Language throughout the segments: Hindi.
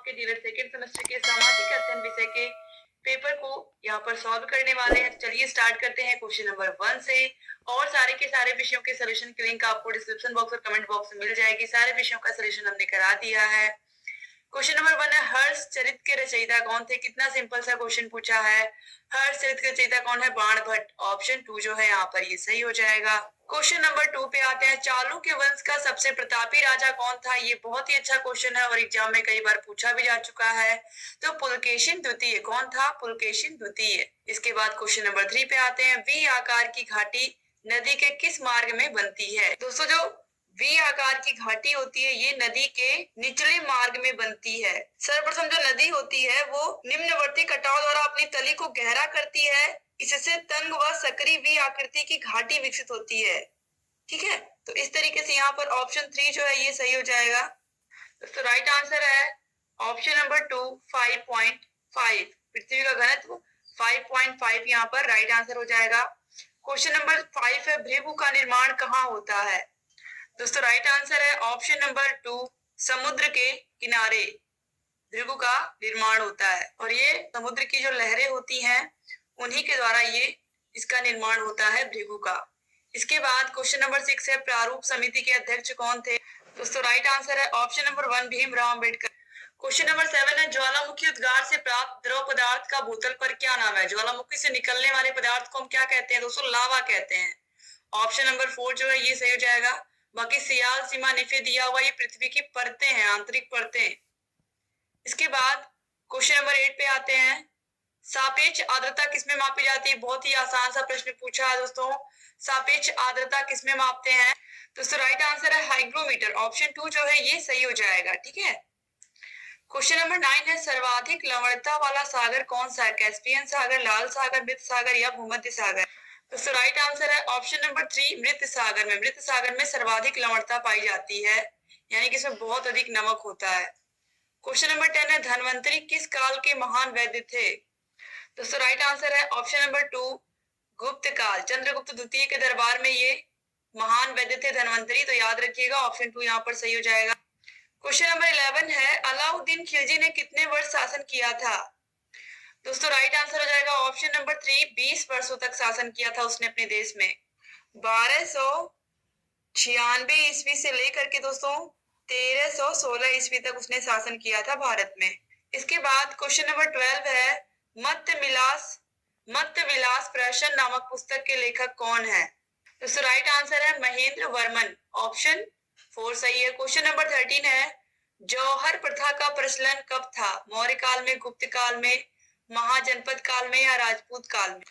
आपके डीलर सेकेंड सेमेस्टर के सामाजिक अध्ययन विषय के पेपर को यहाँ पर सॉल्व करने वाले हैं। चलिए स्टार्ट करते हैं क्वेश्चन नंबर 1 से। और सारे के सारे विषयों के सोल्यूशन की लिंक आपको डिस्क्रिप्शन बॉक्स और कमेंट बॉक्स में मिल जाएगी। सारे विषयों का सोल्यूशन हमने करा दिया है। क्वेश्चन नंबर 1 है, हर्षचरित के रचयिता कौन थे? कितना सिंपल सा क्वेश्चन पूछा है। हर्षचरित के रचयिता कौन है? बाणभट्ट। ऑप्शन 2 जो है यहाँ पर ये सही हो जाएगा। क्वेश्चन नंबर 2 पे आते हैं, चालुक्य वंश का सबसे प्रतापी राजा कौन था? ये बहुत ही अच्छा क्वेश्चन है और एग्जाम में कई बार पूछा भी जा चुका है। तो पुलकेशिन द्वितीय कौन था? पुलकेशिन द्वितीय। इसके बाद क्वेश्चन नंबर 3 पे आते हैं, वी आकार की घाटी नदी के किस मार्ग में बनती है? दोस्तों जो वी आकार की घाटी होती है ये नदी के निचले मार्ग में बनती है। सर्वप्रथम जो नदी होती है वो निम्नवर्ती कटाव द्वारा अपनी तली को गहरा करती है, इससे तंग व सकरी वी आकृति की घाटी विकसित होती है। ठीक है, तो इस तरीके से यहाँ पर ऑप्शन 3 जो है ये सही हो जाएगा। तो राइट आंसर है ऑप्शन नंबर 2 5.5। पृथ्वी का घनत्व 5.5 यहाँ पर राइट आंसर हो जाएगा। क्वेश्चन नंबर 5 है, भृगु का निर्माण कहाँ होता है? दोस्तों राइट आंसर है ऑप्शन नंबर 2 समुद्र के किनारे भृगु का निर्माण होता है और ये समुद्र की जो लहरें होती हैं उन्हीं के द्वारा ये इसका निर्माण होता है भृगु का। इसके बाद क्वेश्चन नंबर 6 है, प्रारूप समिति के अध्यक्ष कौन थे? दोस्तों राइट आंसर है option number 1 Bhimrao Ambedkar. Question number 7 है, ज्वालामुखी उद्गार से प्राप्त द्रव पदार्थ का भूतल पर क्या नाम है? ज्वालामुखी से निकलने वाले पदार्थ को हम क्या कहते हैं? दोस्तों लावा कहते हैं। ऑप्शन नंबर 4 जो है ये सही हो जाएगा। बाकी सियाल सीमा निफे दिया हुआ ये पृथ्वी की परतें हैं, आंतरिक परतें। इसके बाद क्वेश्चन नंबर 8 पे आते हैं, सापेक्ष आर्द्रता किसमें मापी जाती है? बहुत ही आसान सा प्रश्न पूछा है दोस्तों। सापेक्ष आर्द्रता किसमें मापते हैं? दोस्तों राइट आंसर है हाइग्रोमीटर। ऑप्शन 2 जो है ये सही हो जाएगा। ठीक है, क्वेश्चन नंबर 9 है, सर्वाधिक लवणता वाला सागर कौन सा है? कैस्पियन सागर, लाल सागर, मृत सागर या भूमध्य सागर? तो राइट आंसर है ऑप्शन नंबर 3 मृत सागर में। मृत सागर में सर्वाधिक लवणता पाई जाती है, यानी कि इसमें बहुत अधिक नमक होता है। क्वेश्चन नंबर 10 है, धन्वंतरी किस काल के महान वैद्य थे? दोस्तों राइट आंसर है ऑप्शन नंबर 2 गुप्त काल। चंद्रगुप्त द्वितीय के दरबार में ये महान वैद्य थे धन्वंतरी, तो याद रखिएगा ऑप्शन 2 यहाँ पर सही हो जाएगा। क्वेश्चन नंबर 11 है, अलाउद्दीन खिलजी ने कितने वर्ष शासन किया था? दोस्तों राइट आंसर हो जाएगा ऑप्शन नंबर 3 20 वर्षों तक शासन किया था उसने अपने देश में। 1296 ईस्वी से लेकर के दोस्तों 1316 ईस्वी तक उसने शासन किया था भारत में। इसके बाद क्वेश्चन नंबर 12 है, मत्त विलास प्रहसन नामक पुस्तक के लेखक कौन है? दोस्तों राइट आंसर है महेंद्र वर्मन। ऑप्शन 4 सही है। क्वेश्चन नंबर 13 है, जौहर प्रथा का प्रचलन कब था? मौर्य काल में, गुप्त काल में, महाजनपद काल में या राजपूत काल में?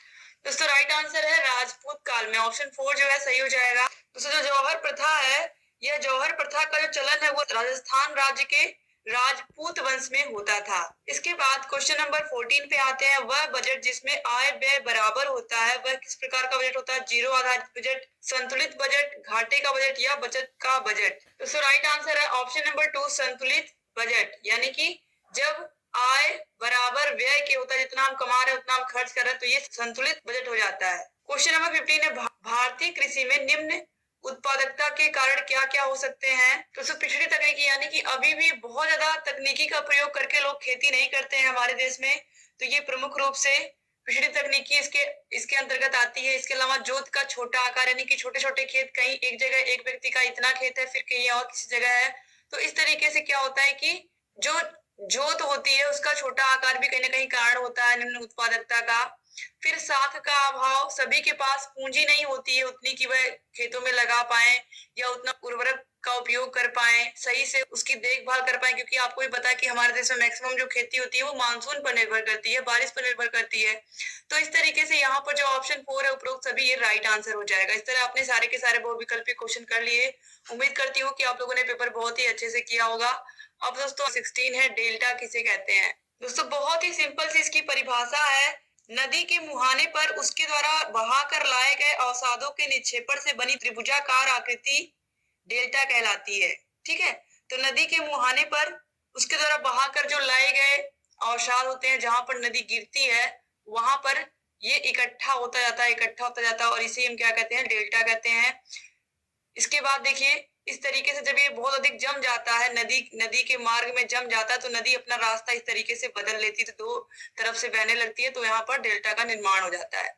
दोस्तों राइट आंसर है राजपूत काल में। ऑप्शन 4 जो है सही हो जाएगा। दोस्तों जो जौहर प्रथा है, यह जौहर प्रथा का जो चलन है वो राजस्थान राज्य के राजपूत वंश में होता था। इसके बाद क्वेश्चन नंबर 14 पे आते हैं, वह बजट जिसमें आय व्यय बराबर होता है वह किस प्रकार का बजट होता है? जीरो आधारित बजट, संतुलित बजट, घाटे का बजट या बचत का बजट? दोस्तों राइट आंसर है ऑप्शन नंबर 2 संतुलित बजट, यानी कि जब आय बराबर व्यय के होता है, जितना हम कमा रहे हैं उतना हम खर्च कर रहे हैं, तो ये संतुलित बजट हो जाता है। क्वेश्चन नंबर 15 है, भारतीय कृषि में निम्न उत्पादकता के कारण क्या क्या हो सकते हैं? तो पिछड़ी तकनीकी, यानी कि अभी भी बहुत ज्यादा तकनीकी का प्रयोग करके लोग खेती नहीं करते हैं हमारे देश में, तो ये प्रमुख रूप से पिछड़ी तकनीकी इसके अंतर्गत आती है। इसके अलावा जोत का छोटा आकार, यानी कि छोटे छोटे खेत, कहीं एक जगह एक व्यक्ति का इतना खेत है, फिर कहीं और किसी जगह है, तो इस तरीके से क्या होता है कि जो जोत होती है उसका छोटा आकार भी कहीं ना कहीं कारण होता है निम्न उत्पादकता का। फिर साख का अभाव, सभी के पास पूंजी नहीं होती है उतनी कि वह खेतों में लगा पाए या उतना उर्वरक का उपयोग कर पाए, सही से उसकी देखभाल कर पाए, क्योंकि आपको भी पता है कि हमारे देश में मैक्सिमम जो खेती होती है वो मानसून पर निर्भर करती है, बारिश पर निर्भर करती है। तो इस तरीके से यहाँ पर जो ऑप्शन 4 है उपरोक्त सभी ये राइट आंसर हो जाएगा। इस तरह आपने सारे के सारे बहुविकल्पीय क्वेश्चन कर लिए। उम्मीद करती हूँ कि आप लोगों ने पेपर बहुत ही अच्छे से किया होगा। अब दोस्तों 16 है, डेल्टा किसे कहते हैं? दोस्तों बहुत ही सिंपल सी इसकी परिभाषा है, नदी के मुहाने पर उसके द्वारा बहाकर लाए गए अवसादों के निक्षेपण से बनी त्रिभुजाकार आकृति डेल्टा कहलाती है। ठीक है, तो नदी के मुहाने पर उसके द्वारा बहाकर जो लाए गए अवसाद होते हैं, जहां पर नदी गिरती है वहां पर ये इकट्ठा होता जाता है और इसे हम क्या कहते हैं? डेल्टा कहते हैं। इसके बाद देखिए इस तरीके से जब ये बहुत अधिक जम जाता है, नदी के मार्ग में जम जाता है, तो नदी अपना रास्ता इस तरीके से बदल लेती है, तो दो तरफ से बहने लगती है, तो यहाँ पर डेल्टा का निर्माण हो जाता है।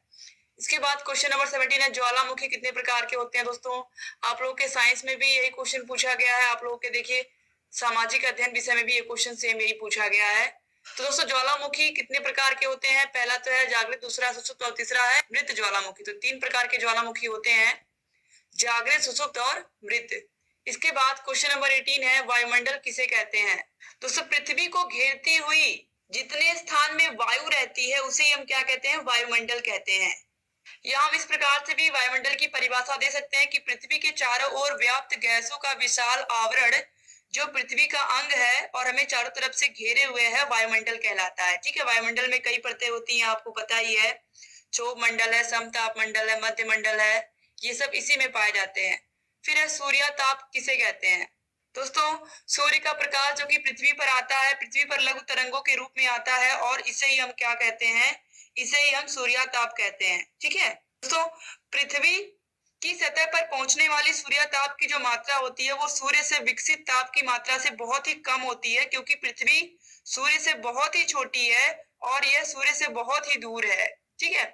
इसके बाद क्वेश्चन नंबर 17 है, ज्वालामुखी कितने प्रकार के होते हैं। दोस्तों आप लोगों के साइंस में भी यही क्वेश्चन पूछा गया है, आप लोगों के देखिए सामाजिक अध्ययन विषय में भी ये क्वेश्चन सेम यही पूछा गया है। तो दोस्तों ज्वालामुखी कितने प्रकार के होते हैं, पहला तो है जागृत, दूसरा सुषुप्त और तीसरा है मृत ज्वालामुखी। तो 3 प्रकार के ज्वालामुखी होते हैं, जागृत, सुषुप्त और मृत। इसके बाद क्वेश्चन नंबर 18 है, वायुमंडल किसे कहते हैं। दोस्तों पृथ्वी को घेरती हुई जितने स्थान में वायु रहती है उसे हम क्या कहते हैं, वायुमंडल कहते हैं। या हम इस प्रकार से भी वायुमंडल की परिभाषा दे सकते हैं कि पृथ्वी के चारों ओर व्याप्त गैसों का विशाल आवरण जो पृथ्वी का अंग है और हमें चारों तरफ से घेरे हुए है, वायुमंडल कहलाता है। ठीक है, वायुमंडल में कई परतें होती हैं, आपको पता ही है, क्षोभ मंडल है, समताप मंडल है, मध्य मंडल है, ये सब इसी में पाए जाते हैं। फिर है सूर्याताप किसे कहते हैं। दोस्तों सूर्य का प्रकाश जो कि पृथ्वी पर आता है, पृथ्वी पर लघु तरंगों के रूप में आता है, और इसे ही हम क्या कहते हैं, इसे ही हम सूर्याताप कहते हैं। ठीक है दोस्तों, पृथ्वी की सतह पर पहुंचने वाली सूर्याताप की जो मात्रा होती है वो सूर्य से विकसित ताप की मात्रा से बहुत ही कम होती है, क्योंकि पृथ्वी सूर्य से बहुत ही छोटी है और यह सूर्य से बहुत ही दूर है। ठीक है,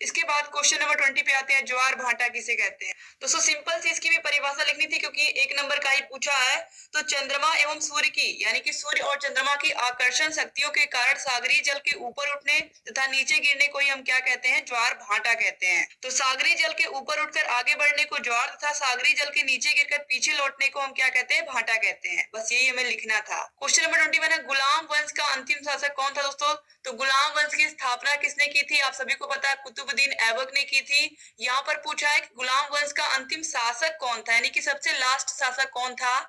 इसके बाद क्वेश्चन नंबर 20 पे आते हैं, ज्वार भाटा किसे कहते हैं। दोस्तों सिंपल सी इसकी भी परिभाषा लिखनी थी, क्योंकि 1 नंबर का ही पूछा है। तो चंद्रमा एवं सूर्य की, यानी कि सूर्य और चंद्रमा की आकर्षण शक्तियों के कारण सागरीय जल के ऊपर उठने तथा नीचे गिरने को ही हम क्या कहते हैं, ज्वार भाटा कहते हैं। तो सागरीय जल के ऊपर उठकर आगे बढ़ने को ज्वार तथा सागरीय जल के नीचे गिरकर पीछे लौटने को हम क्या कहते हैं, भाटा कहते हैं। बस यही हमें लिखना था। क्वेश्चन नंबर 21 है, गुलाम वंश का अंतिम शासक कौन था। दोस्तों तो गुलाम वंश की स्थापना किसने की थी, आप सभी को पता है, कुतुबुद्दीन ऐबक ने की थी। यहाँ पर पूछा है कि गुलाम वंश का अंतिम शासक कौन था, यानी कि सबसे लास्ट शासक कौन था।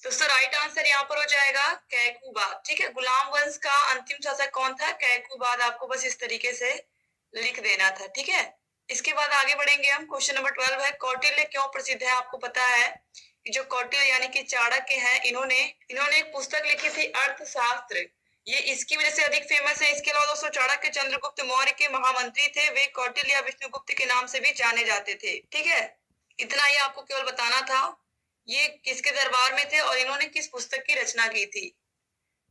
दोस्तों राइट आंसर यहाँ पर हो जाएगा कैकूबाद। ठीक है, गुलाम वंश का अंतिम शासक कौन था, कैकूबाद। आपको बस इस तरीके से लिख देना था। ठीक है, इसके बाद आगे बढ़ेंगे हम। क्वेश्चन नंबर 12 है, कौटिल्य क्यों प्रसिद्ध है। आपको पता है कि जो कौटिल्य यानी कि चाणक्य हैं, इन्होंने एक पुस्तक लिखी थी अर्थशास्त्र, ये इसकी वजह से अधिक फेमस है। इसके अलावा दोस्तों चाणक्य चंद्रगुप्त मौर्य के महामंत्री थे, वे कौटिल्य या विष्णुगुप्त के नाम से भी जाने जाते थे। ठीक है, इतना ही आपको केवल बताना था, ये किसके दरबार में थे और इन्होंने किस पुस्तक की रचना की थी।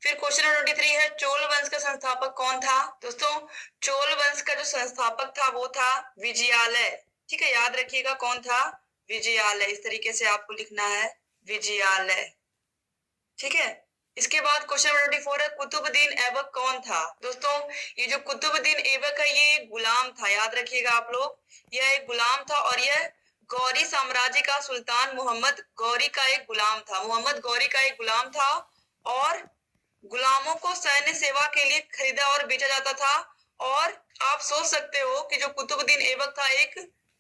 फिर क्वेश्चन नंबर 23 है, चोल वंश का संस्थापक कौन था। दोस्तों चोल वंश का जो संस्थापक था वो था विजयालय। ठीक है, याद रखिएगा कौन था, विजयालय। इस तरीके से आपको लिखना है, विजयालय। ठीक है, इसके बाद क्वेश्चन नंबर 24 है, कुतुबुद्दीन ऐबक कौन था। दोस्तों ये जो कुतुबुद्दीन ऐबक है ये गुलाम था, याद रखिएगा आप लोग, यह एक गुलाम था और यह गौरी साम्राज्य का सुल्तान मोहम्मद गौरी का एक गुलाम था। मोहम्मद गौरी का एक गुलाम था और गुलामों को सैन्य सेवा के लिए खरीदा और बेचा जाता था। और आप सोच सकते हो कि जो कुतुबुद्दीन ऐबक था एक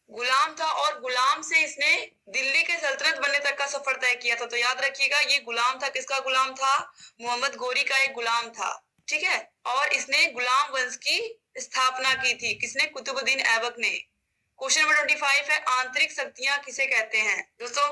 गुलाम था और गुलाम से इसने दिल्ली के सल्तनत बनने तक का सफर तय किया था। तो याद रखिएगा ये गुलाम था, किसका गुलाम था, मोहम्मद गौरी का एक गुलाम था। ठीक है, और इसने गुलाम वंश की स्थापना की थी, किसने, कुतुबुद्दीन ऐबक ने। क्वेश्चन नंबर 25 है, आंतरिक शक्तियां किसे कहते हैं। दोस्तों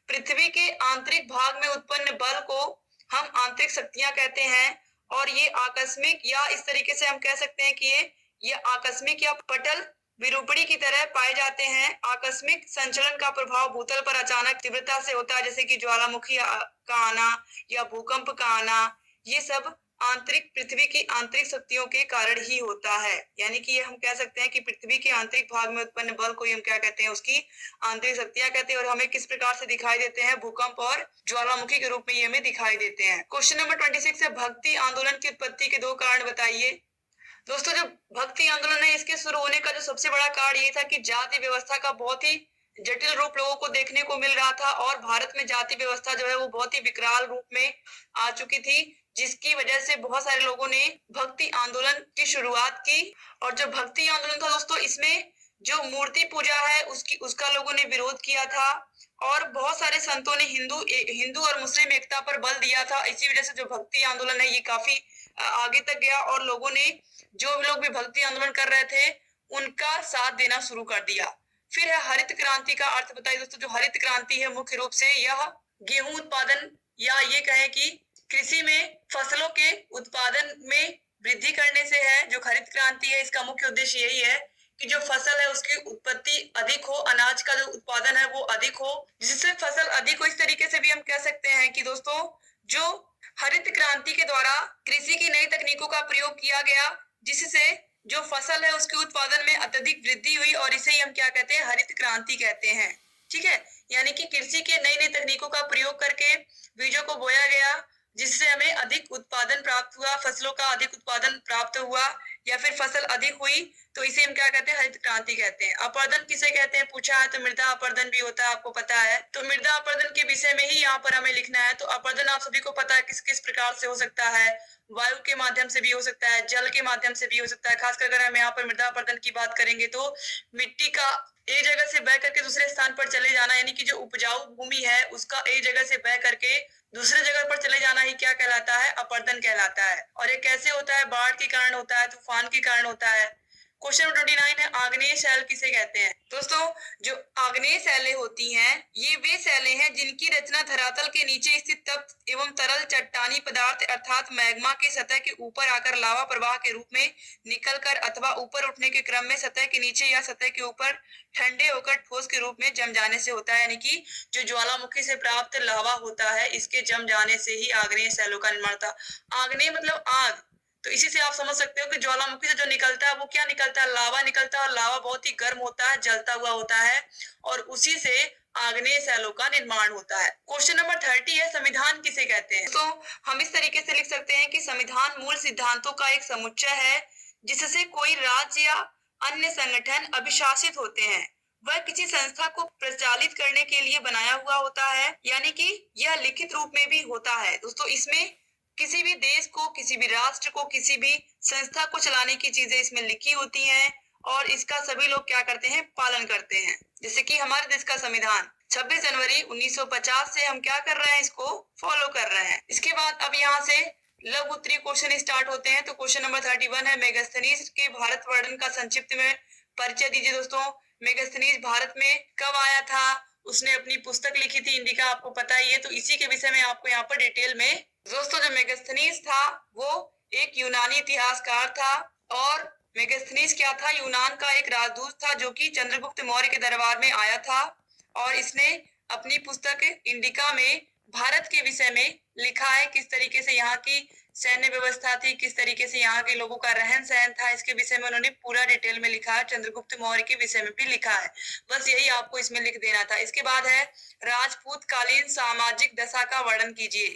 पृथ्वी के आंतरिक भाग में उत्पन्न बल को हम आंतरिक शक्तियां कहते हैं, और ये आकस्मिक, या इस तरीके से हम कह सकते हैं कि ये आकस्मिक या पटल विरूपणी की तरह पाए जाते हैं। आकस्मिक संचलन का प्रभाव भूतल पर अचानक तीव्रता से होता है, जैसे कि ज्वालामुखी का आना या भूकंप का आना, ये सब आंतरिक, पृथ्वी की आंतरिक शक्तियों के कारण ही होता है। यानी कि ये हम कह सकते हैं कि पृथ्वी के आंतरिक भाग में उत्पन्न बल को हम क्या कहते हैं, उसकी आंतरिक शक्तियां कहते हैं। और हमें किस प्रकार से दिखाई देते हैं, भूकंप और ज्वालामुखी के रूप में ये हमें दिखाई देते हैं। क्वेश्चन नंबर 26 है, भक्ति आंदोलन की उत्पत्ति के 2 कारण बताइए। दोस्तों जो भक्ति आंदोलन है इसके शुरू होने का जो सबसे बड़ा कारण ये था कि जाति व्यवस्था का बहुत ही जटिल रूप लोगों को देखने को मिल रहा था, और भारत में जाति व्यवस्था जो है वो बहुत ही विकराल रूप में आ चुकी थी, जिसकी वजह से बहुत सारे लोगों ने भक्ति आंदोलन की शुरुआत की। और जो भक्ति आंदोलन था दोस्तों, इसमें जो मूर्ति पूजा है उसका लोगों ने विरोध किया था, और बहुत सारे संतों ने हिंदू और मुस्लिम एकता पर बल दिया था। इसी वजह से जो भक्ति आंदोलन है ये काफी आगे तक गया, और लोगों ने, जो लोग भी भक्ति आंदोलन कर रहे थे, उनका साथ देना शुरू कर दिया। फिर है हरित क्रांति का अर्थ बताइए। दोस्तों जो हरित क्रांति है मुख्य रूप से यह गेहूं उत्पादन, या ये कहें कि कृषि में फसलों के उत्पादन में वृद्धि करने से है। जो हरित क्रांति है इसका मुख्य उद्देश्य यही है कि जो फसल है उसकी उत्पत्ति अधिक हो, अनाज का जो उत्पादन है वो अधिक हो, जिससे फसल अधिक हो। इस तरीके से भी हम कह सकते हैं कि दोस्तों जो हरित क्रांति के द्वारा कृषि की नई तकनीकों का प्रयोग किया गया, जिससे जो फसल है उसके उत्पादन में अत्यधिक वृद्धि हुई, और इसे ही हम क्या कहते हैं, हरित क्रांति कहते हैं। ठीक है, यानी कि कृषि के नई नई तकनीकों का प्रयोग करके बीजों को बोया गया, जिससे हमें अधिक उत्पादन प्राप्त हुआ, फसलों का अधिक उत्पादन प्राप्त हुआ, या फिर फसल अधिक हुई, तो इसे हम क्या कहते हैं, हरित क्रांति कहते हैं। अपर्दन किसे कहते हैं पूछा है, तो मृदा अपर्दन भी होता है, आपको पता है। तो मृदा अपर्दन के विषय में ही यहाँ पर हमें लिखना है। तो अपर्दन आप सभी को पता है किस किस प्रकार से हो सकता है, वायु के माध्यम से भी हो सकता है, जल के माध्यम से भी हो सकता है। खासकर अगर हम यहाँ पर मृदा अपर्दन की बात करेंगे तो मिट्टी का एक जगह से बह करके दूसरे स्थान पर चले जाना, यानी कि जो उपजाऊ भूमि है उसका एक जगह से बह करके दूसरे जगह पर चले जाना ही क्या कहलाता है, अपर्दन कहलाता है। और ये कैसे होता है, बाढ़ के कारण होता है, तूफान के कारण होता है। क्वेश्चन 29 है, आग्नेय शैल किसे कहते हैं। दोस्तों जो आग्नेय शैलें होती हैं, ये वे शैलें हैं जिनकी रचना धरातल के नीचे स्थित तप्त एवं तरल चट्टानी पदार्थ अर्थात मैग्मा के सतह के ऊपर आकर लावा प्रवाह के रूप में निकलकर अथवा ऊपर उठने के क्रम में सतह के नीचे या सतह के ऊपर ठंडे होकर ठोस के रूप में जम जाने से होता है। यानी कि जो ज्वालामुखी से प्राप्त लावा होता है, इसके जम जाने से ही आग्नेय शैलों का निर्माण होता है। आग्नेय मतलब आग, तो इसी से आप समझ सकते हो कि ज्वालामुखी से जो निकलता है वो क्या निकलता है, लावा निकलता है, और लावा बहुत ही गर्म होता है, जलता हुआ होता है, और उसी से आग्नेय शैलों का निर्माण होता है। क्वेश्चन नंबर 30 है, संविधान किसे कहते हैं। तो हम इस तरीके से लिख सकते हैं कि संविधान मूल सिद्धांतों का एक समुच्चय है जिससे कोई राज्य या अन्य संगठन अभिशासित होते हैं। वह किसी संस्था को प्रचालित करने के लिए बनाया हुआ होता है, यानी कि यह लिखित रूप में भी होता है। दोस्तों इसमें किसी भी देश को, किसी भी राष्ट्र को, किसी भी संस्था को चलाने की चीजें इसमें लिखी होती हैं, और इसका सभी लोग क्या करते हैं, पालन करते हैं। जैसे कि हमारे देश का संविधान 26 जनवरी 1950 से हम क्या कर रहे हैं, इसको फॉलो कर रहे हैं। इसके बाद अब यहाँ से लघु उत्तरीय क्वेश्चन स्टार्ट होते हैं। तो क्वेश्चन नंबर 31 है, मेगास्थनीज के भारत वर्णन का संक्षिप्त में परिचय दीजिए। दोस्तों मेगास्थनीज भारत में कब आया था, उसने अपनी पुस्तक लिखी थी इंडिका, आपको पता ही है। तो इसी के विषय में आपको यहाँ पर डिटेल में, दोस्तों जो मेगास्थनीज था वो एक यूनानी इतिहासकार था, और मेगास्थनीज क्या था, यूनान का एक राजदूत था जो कि चंद्रगुप्त मौर्य के दरबार में आया था, और इसने अपनी पुस्तक इंडिका में भारत के विषय में लिखा है, किस तरीके से यहाँ की सैन्य व्यवस्था थी, किस तरीके से यहाँ के लोगों का रहन सहन था, इसके विषय में उन्होंने पूरा डिटेल में लिखा है। चंद्रगुप्त मौर्य के विषय में भी लिखा है, बस यही आपको इसमें लिख देना था। इसके बाद है, राजपूत कालीन सामाजिक दशा का वर्णन कीजिए।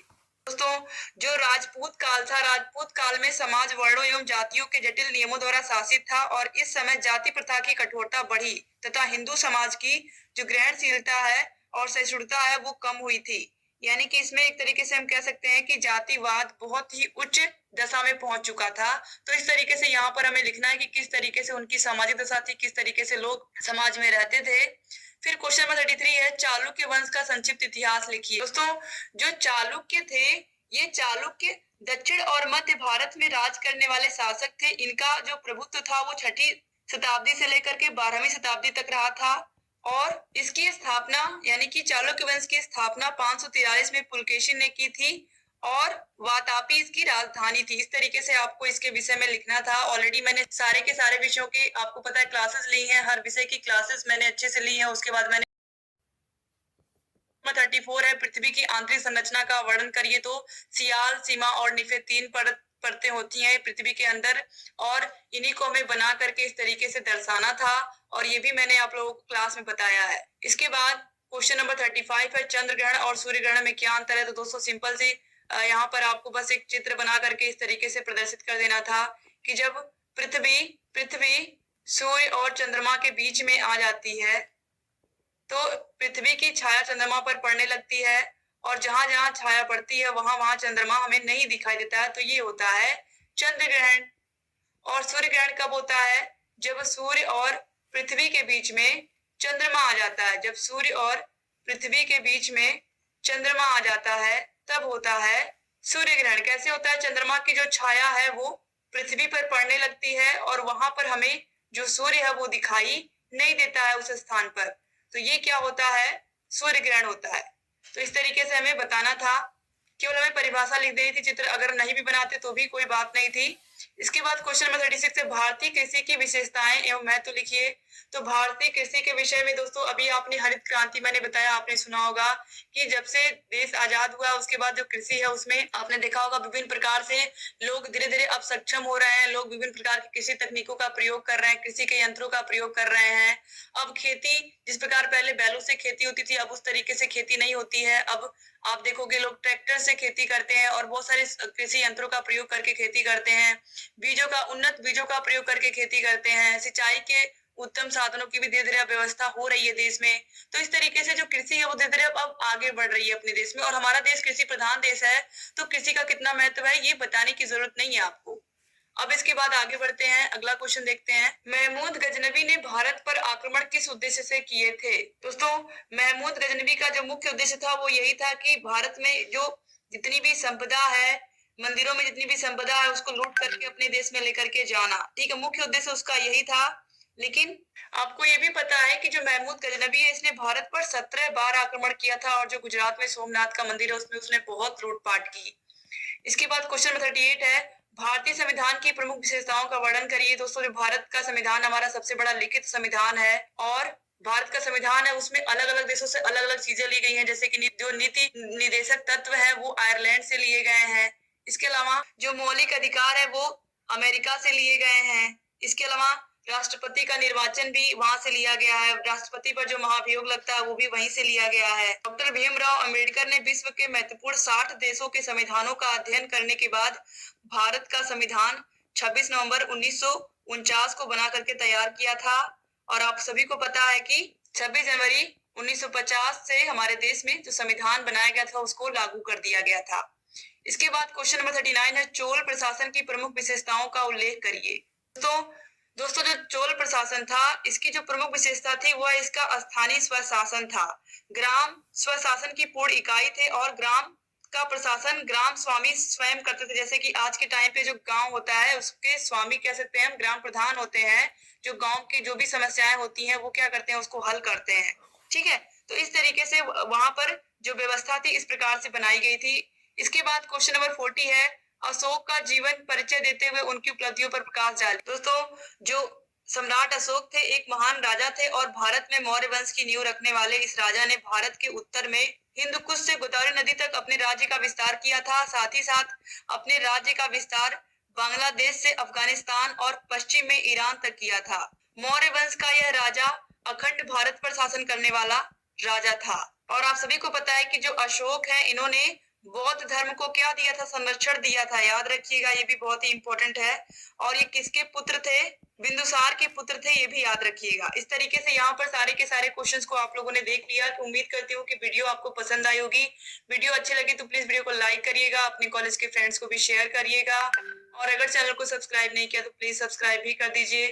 दोस्तों जो राजपूत काल था, राजपूत काल में समाज वर्णों एवं जातियों के जटिल नियमों द्वारा शासित था, और इस समय जाति प्रथा की कठोरता बढ़ी तथा हिंदू समाज की जो ग्रहणशीलता है और सहिष्णुता है वो कम हुई थी। यानी कि इसमें एक तरीके से हम कह सकते हैं कि जातिवाद बहुत ही उच्च दशा में पहुंच चुका था। तो इस तरीके से यहाँ पर हमें लिखना है कि किस तरीके से उनकी सामाजिक दशा थी, किस तरीके से लोग समाज में रहते थे। फिर क्वेश्चन नंबर 33 है, चालुक्य वंश का संक्षिप्त इतिहास लिखिए। दोस्तों जो चालुक्य थे, ये चालुक्य दक्षिण और मध्य भारत में राज करने वाले शासक थे। इनका जो प्रभुत्व था वो 6ठी शताब्दी से लेकर के 12वीं शताब्दी तक रहा था, और इसकी स्थापना यानी कि चालुक्य वंश की स्थापना 543 में पुलकेशिन ने की थी, और वातापी इसकी राजधानी थी। इस तरीके से आपको इसके विषय में लिखना था। ऑलरेडी मैंने सारे के सारे विषयों की आपको पता है क्लासेस ली हैं, हर विषय की क्लासेस मैंने अच्छे से ली हैं। उसके बाद मैंने 34 है, पृथ्वी की आंतरिक संरचना का वर्णन करिए। तो सियाल, सीमा और निफे 3 परतें होती हैं पृथ्वी के अंदर, और इन्हीं को हमें बना करके इस तरीके से दर्शाना था, और ये भी मैंने आप लोगों को क्लास में बताया है। इसके बाद क्वेश्चन नंबर 35 है, चंद्र ग्रहण और सूर्य ग्रहण में क्या अंतर है। तो दोस्तों सिंपल सी यहाँ पर आपको बस एक चित्र बना करके इस तरीके से प्रदर्शित कर देना था कि जब पृथ्वी सूर्य और चंद्रमा के बीच में आ जाती है तो पृथ्वी की छाया चंद्रमा पर पड़ने लगती है, और जहां जहां छाया पड़ती है वहां वहां चंद्रमा हमें नहीं दिखाई देता है। तो ये होता है चंद्र ग्रहण। और सूर्य ग्रहण कब होता है, जब सूर्य और पृथ्वी के बीच में चंद्रमा आ जाता है। जब सूर्य और पृथ्वी के बीच में चंद्रमा आ जाता है तब होता है सूर्य ग्रहण। कैसे होता है, चंद्रमा की जो छाया है वो पृथ्वी पर पड़ने लगती है, और वहां पर हमें जो सूर्य है वो दिखाई नहीं देता है उस स्थान पर। तो ये क्या होता है, सूर्य ग्रहण होता है। तो इस तरीके से हमें बताना था, केवल हमें परिभाषा लिख देनी थी, चित्र अगर नहीं भी बनाते तो भी कोई बात नहीं थी। इसके बाद क्वेश्चन नंबर 36 है, भारतीय कृषि की विशेषताएं एवं महत्व लिखिए। तो भारतीय कृषि के विषय में दोस्तों अभी आपने हरित क्रांति मैंने बताया, आपने सुना होगा कि जब से देश आजाद हुआ उसके बाद जो कृषि है उसमें आपने देखा होगा विभिन्न प्रकार से लोग धीरे धीरे अब सक्षम हो रहे हैं, लोग विभिन्न प्रकार की कृषि तकनीकों का प्रयोग कर रहे हैं, कृषि के यंत्रों का प्रयोग कर रहे हैं। अब खेती जिस प्रकार पहले बैलों से खेती होती थी अब उस तरीके से खेती नहीं होती है। अब आप देखोगे लोग ट्रैक्टर से खेती करते हैं और बहुत सारे कृषि यंत्रों का प्रयोग करके खेती करते हैं, उन्नत बीजों का प्रयोग करके खेती करते हैं, सिंचाई के उत्तम साधनों की भी धीरे धीरे व्यवस्था हो रही है देश में। तो इस तरीके से जो कृषि है वो धीरे धीरे अब आगे बढ़ रही है अपने देश में, और हमारा देश कृषि प्रधान देश है, तो कृषि का कितना महत्व है ये बताने की जरूरत नहीं है आपको। अब इसके बाद आगे बढ़ते हैं, अगला क्वेश्चन देखते हैं। महमूद गजनबी ने भारत पर आक्रमण किस उद्देश्य से किए थे? दोस्तों महमूद गजनबी का जो मुख्य उद्देश्य था वो यही था कि भारत में जो जितनी भी संपदा है, मंदिरों में जितनी भी संपदा है उसको लूट करके अपने देश में लेकर के जाना। ठीक है, मुख्य उद्देश्य उसका यही था। लेकिन आपको ये भी पता है कि जो महमूद गजनबी है इसने भारत पर 17 बार आक्रमण किया था, और जो गुजरात में सोमनाथ का मंदिर है उसमें उसने बहुत लूटपाट की। इसके बाद क्वेश्चन नंबर 38 है, भारतीय संविधान की प्रमुख विशेषताओं का वर्णन करिए। दोस्तों जो भारत का संविधान हमारा सबसे बड़ा लिखित संविधान है, और भारत का संविधान है उसमें अलग अलग देशों से अलग अलग चीजें ली गई हैं, जैसे कि जो नीति निर्देशक तत्व है वो आयरलैंड से लिए गए हैं। इसके अलावा जो मौलिक अधिकार है वो अमेरिका से लिए गए हैं। इसके अलावा राष्ट्रपति का निर्वाचन भी वहां से लिया गया है, राष्ट्रपति पर जो महाभियोग लगता है वो भी वहीं से लिया गया है। डॉक्टर भीमराव अंबेडकर ने विश्व के महत्वपूर्ण 60 देशों के संविधानों का अध्ययन करने के बाद भारत का संविधान 26 नवंबर 1949 को बना करके तैयार किया था। और आप सभी को पता है कि 26 जनवरी 1950 से हमारे देश में जो संविधान बनाया गया था उसको लागू कर दिया गया था। इसके बाद क्वेश्चन नंबर 39 है, चोल प्रशासन की प्रमुख विशेषताओं का उल्लेख करिए। दोस्तों जो चोल प्रशासन था इसकी जो प्रमुख विशेषता थी वह इसका स्थानीय स्वशासन था। ग्राम स्वशासन की पूर्ण इकाई थे, और ग्राम का प्रशासन ग्राम स्वामी स्वयं करते थे। जैसे कि आज के टाइम पे जो गांव होता है उसके स्वामी कह सकते हैं हम, ग्राम प्रधान होते हैं, जो गांव की जो भी समस्याएं होती हैं वो क्या करते हैं उसको हल करते हैं। ठीक है, तो इस तरीके से वहां पर जो व्यवस्था थी इस प्रकार से बनाई गई थी। इसके बाद क्वेश्चन नंबर 40 है, अशोक का जीवन परिचय देते हुए उनकी उपलब्धियों पर प्रकाश डालें। दोस्तों जो सम्राट अशोक थे एक महान राजा थे, और भारत में मौर्य वंश की नींव रखने वाले इस राजा ने भारत के उत्तर में हिंदू कुश से गोदावरी नदी तक अपने राज्य का विस्तार किया था। साथ ही साथ अपने राज्य का विस्तार बांग्लादेश से अफगानिस्तान और पश्चिम में ईरान तक किया था। मौर्य वंश का यह राजा अखंड भारत पर शासन करने वाला राजा था। और आप सभी को पता है कि जो अशोक है इन्होंने बौद्ध धर्म को क्या दिया था, संरक्षण दिया था। याद रखिएगा, ये भी बहुत ही इंपॉर्टेंट है। और ये किसके पुत्र थे? बिंदुसार के पुत्र थे, ये भी याद रखिएगा। इस तरीके से यहाँ पर सारे के सारे क्वेश्चंस को आप लोगों ने देख लिया। तो उम्मीद करती हूँ कि वीडियो आपको पसंद आई होगी। वीडियो अच्छी लगी तो प्लीज वीडियो को लाइक करिएगा, अपने कॉलेज के फ्रेंड्स को भी शेयर करिएगा, और अगर चैनल को सब्सक्राइब नहीं किया तो प्लीज सब्सक्राइब भी कर दीजिए।